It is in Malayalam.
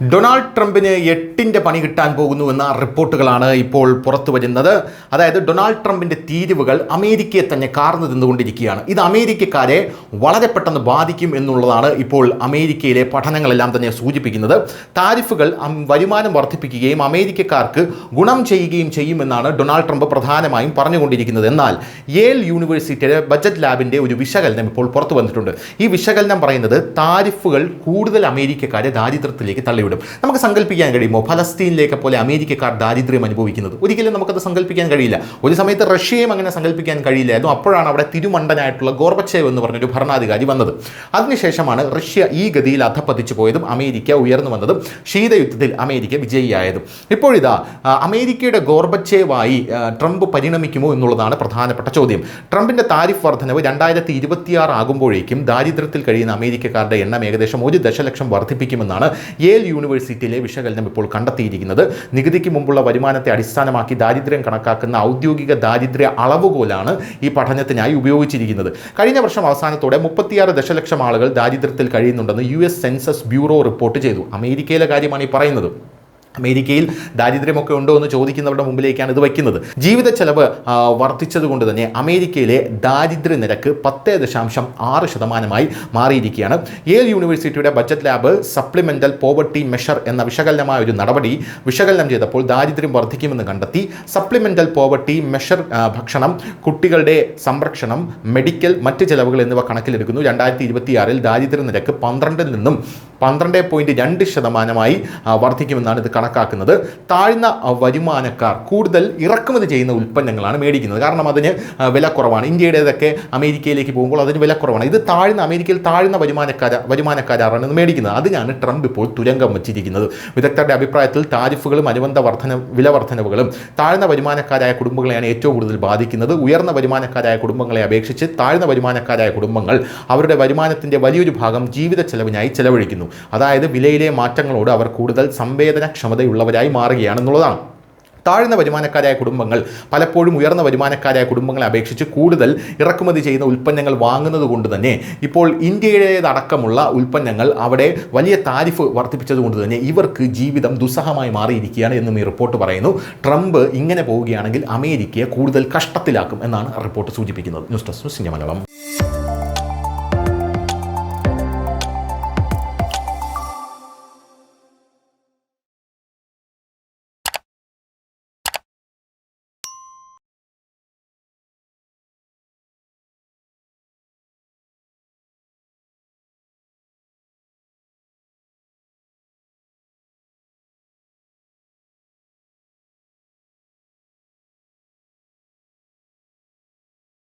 ഡൊണാൾഡ് ട്രംപിന് 8ന്റെ പണി കിട്ടാൻ പോകുന്നുവെന്ന റിപ്പോർട്ടുകളാണ് ഇപ്പോൾ പുറത്തു വരുന്നത്. അതായത് ഡൊണാൾഡ് ട്രംപിന്റെ തീരുവകൾ അമേരിക്കയെ തന്നെ കാർന്നു തിന്നുകൊണ്ടിരിക്കുകയാണ്. ഇത് അമേരിക്കക്കാരെ വളരെ പെട്ടെന്ന് ബാധിക്കും എന്നുള്ളതാണ് ഇപ്പോൾ അമേരിക്കയിലെ പഠനങ്ങളെല്ലാം തന്നെ സൂചിപ്പിക്കുന്നത്. താരിഫുകൾ വരുമാനം വർദ്ധിപ്പിക്കുകയും അമേരിക്കക്കാർക്ക് ഗുണം ചെയ്യുകയും ചെയ്യുമെന്നാണ് ഡൊണാൾഡ് ട്രംപ് പ്രധാനമായും പറഞ്ഞുകൊണ്ടിരിക്കുന്നത്. എന്നാൽ യേൽ യൂണിവേഴ്സിറ്റിയുടെ ബജറ്റ് ലാബിൻ്റെ ഒരു വിശകലനം ഇപ്പോൾ പുറത്തു വന്നിട്ടുണ്ട്. ഈ വിശകലനം പറയുന്നത് താരിഫുകൾ കൂടുതൽ അമേരിക്കക്കാരെ ദാരിദ്ര്യത്തിലേക്ക് തള്ളിവിടും. നമുക്ക് സങ്കല്പിക്കാൻ കഴിയുമോ ഫലസ്തീനിലേക്ക് പോലെ അമേരിക്കക്കാർ ദാരിദ്ര്യം അനുഭവിക്കുന്നത്? ഒരിക്കലും നമുക്കത് സങ്കല്പിക്കാൻ കഴിയില്ല. ഒരു സമയത്ത് റഷ്യയും അങ്ങനെ സങ്കല്പിക്കാൻ കഴിയില്ലായിരുന്നു. അപ്പോഴാണ് അവിടെ തിരുമണ്ടനായിട്ടുള്ള ഗോർബച്ചേവ് എന്ന് പറഞ്ഞൊരു ഭരണാധികാരി വന്നത്. അതിനുശേഷമാണ് റഷ്യ ഈ ഗതിയിൽ അധപ്പതിച്ചു പോയതും അമേരിക്ക ഉയർന്നു വന്നതും ശീതയുദ്ധത്തിൽ അമേരിക്ക വിജയിയായതും. ഇപ്പോഴിതാ അമേരിക്കയുടെ ഗോർബച്ചേവായി ട്രംപ് പരിണമിക്കുമോ എന്നുള്ളതാണ് പ്രധാനപ്പെട്ട ചോദ്യം. ട്രംപിന്റെ താരിഫ് വർധനവ് 2026 ആകുമ്പോഴേക്കും ദാരിദ്ര്യത്തിൽ കഴിയുന്ന അമേരിക്കക്കാരുടെ എണ്ണം ഏകദേശം 1 ദശലക്ഷം വർദ്ധിപ്പിക്കുമെന്നാണ് യേൽ യൂണിവേഴ്സിറ്റിയിലെ വിശകലനം ഇപ്പോൾ കണ്ടെത്തിയിരിക്കുന്നത്. നികുതിക്ക് മുമ്പുള്ള വരുമാനത്തെ അടിസ്ഥാനമാക്കി ദാരിദ്ര്യം കണക്കാക്കുന്ന ഔദ്യോഗിക ദാരിദ്ര്യ അളവുകോലാണ് ഈ പഠനത്തിനായി ഉപയോഗിച്ചിരിക്കുന്നത്. കഴിഞ്ഞ വർഷം അവസാനത്തോടെ 36 ദശലക്ഷം ആളുകൾ ദാരിദ്ര്യത്തിൽ കഴിയുന്നുണ്ടെന്ന് US സെൻസസ് ബ്യൂറോ റിപ്പോർട്ട് ചെയ്തു. അമേരിക്കയിലെ കാര്യമാണ് ഈ പറയുന്നത്. അമേരിക്കയിൽ ദാരിദ്ര്യമൊക്കെ ഉണ്ടോ എന്ന് ചോദിക്കുന്നവരുടെ മുമ്പിലേക്കാണ് ഇത് വയ്ക്കുന്നത്. ജീവിത ചെലവ് വർദ്ധിച്ചതുകൊണ്ട് തന്നെ അമേരിക്കയിലെ ദാരിദ്ര്യ നിരക്ക് 10.6% മാറിയിരിക്കുകയാണ്. യേൽ യൂണിവേഴ്സിറ്റിയുടെ budget lab supplemental poverty measure എന്ന വിശകലനമായ ഒരു നടപടി വിശകലനം ചെയ്തപ്പോൾ ദാരിദ്ര്യം വർദ്ധിക്കുമെന്ന് കണ്ടെത്തി. സപ്ലിമെൻ്റൽ പോവർട്ടി മെഷർ ഭക്ഷണം, കുട്ടികളുടെ സംരക്ഷണം, മെഡിക്കൽ, മറ്റ് ചെലവുകൾ എന്നിവ കണക്കിലെടുക്കുന്നു. 2026 ദാരിദ്ര്യ നിരക്ക് 12 നിന്നും 12.2% വർദ്ധിക്കുമെന്നാണ് ഇത് കണക്കാക്കുന്നത്. താഴ്ന്ന വരുമാനക്കാർ കൂടുതൽ ഇറക്കുമതി ചെയ്യുന്ന ഉൽപ്പന്നങ്ങളാണ് മേടിക്കുന്നത്. കാരണം അതിന് വില കുറവാണ്. ഇന്ത്യയുടേതൊക്കെ അമേരിക്കയിലേക്ക് പോകുമ്പോൾ അതിന് വില കുറവാണ്. ഇത് അമേരിക്കയിൽ താഴ്ന്ന വരുമാനക്കാരാണ് ഇത് മേടിക്കുന്നത്. അതിനാണ് ട്രംപ് ഇപ്പോൾ തുരങ്കം വച്ചിരിക്കുന്നത്. വിദഗ്ധരുടെ അഭിപ്രായത്തിൽ താരിഫുകളും അനുബന്ധ വില വർധനവുകളും താഴ്ന്ന വരുമാനക്കാരായ കുടുംബങ്ങളെയാണ് ഏറ്റവും കൂടുതൽ ബാധിക്കുന്നത്. ഉയർന്ന വരുമാനക്കാരായ കുടുംബങ്ങളെ അപേക്ഷിച്ച് താഴ്ന്ന വരുമാനക്കാരായ കുടുംബങ്ങൾ അവരുടെ വരുമാനത്തിൻ്റെ വലിയൊരു ഭാഗം ജീവിത ചെലവിനായി ചെലവഴിക്കുന്നു. അതായത് വിലയിലെ മാറ്റങ്ങളോട് അവർ കൂടുതൽ സംവേദനക്ഷമതയുള്ളവരായി മാറുകയാണെന്നുള്ളതാണ്. താഴ്ന്ന വരുമാനക്കാരായ കുടുംബങ്ങൾ പലപ്പോഴും ഉയർന്ന വരുമാനക്കാരായ കുടുംബങ്ങളെ അപേക്ഷിച്ച് കൂടുതൽ ഇറക്കുമതി ചെയ്യുന്ന ഉൽപ്പന്നങ്ങൾ വാങ്ങുന്നത് കൊണ്ട് തന്നെ ഇപ്പോൾ ഇന്ത്യയുടേതടക്കമുള്ള ഉൽപ്പന്നങ്ങൾ അവിടെ വലിയ താരിഫ് വർദ്ധിപ്പിച്ചതുകൊണ്ട് തന്നെ ഇവർക്ക് ജീവിതം ദുസ്സഹമായി മാറിയിരിക്കുകയാണ് എന്നും ഈ റിപ്പോർട്ട് പറയുന്നു. ട്രംപ് ഇങ്ങനെ പോവുകയാണെങ്കിൽ അമേരിക്കയെ കൂടുതൽ കഷ്ടത്തിലാക്കും എന്നാണ് റിപ്പോർട്ട് സൂചിപ്പിക്കുന്നത്. News desk Malayalam.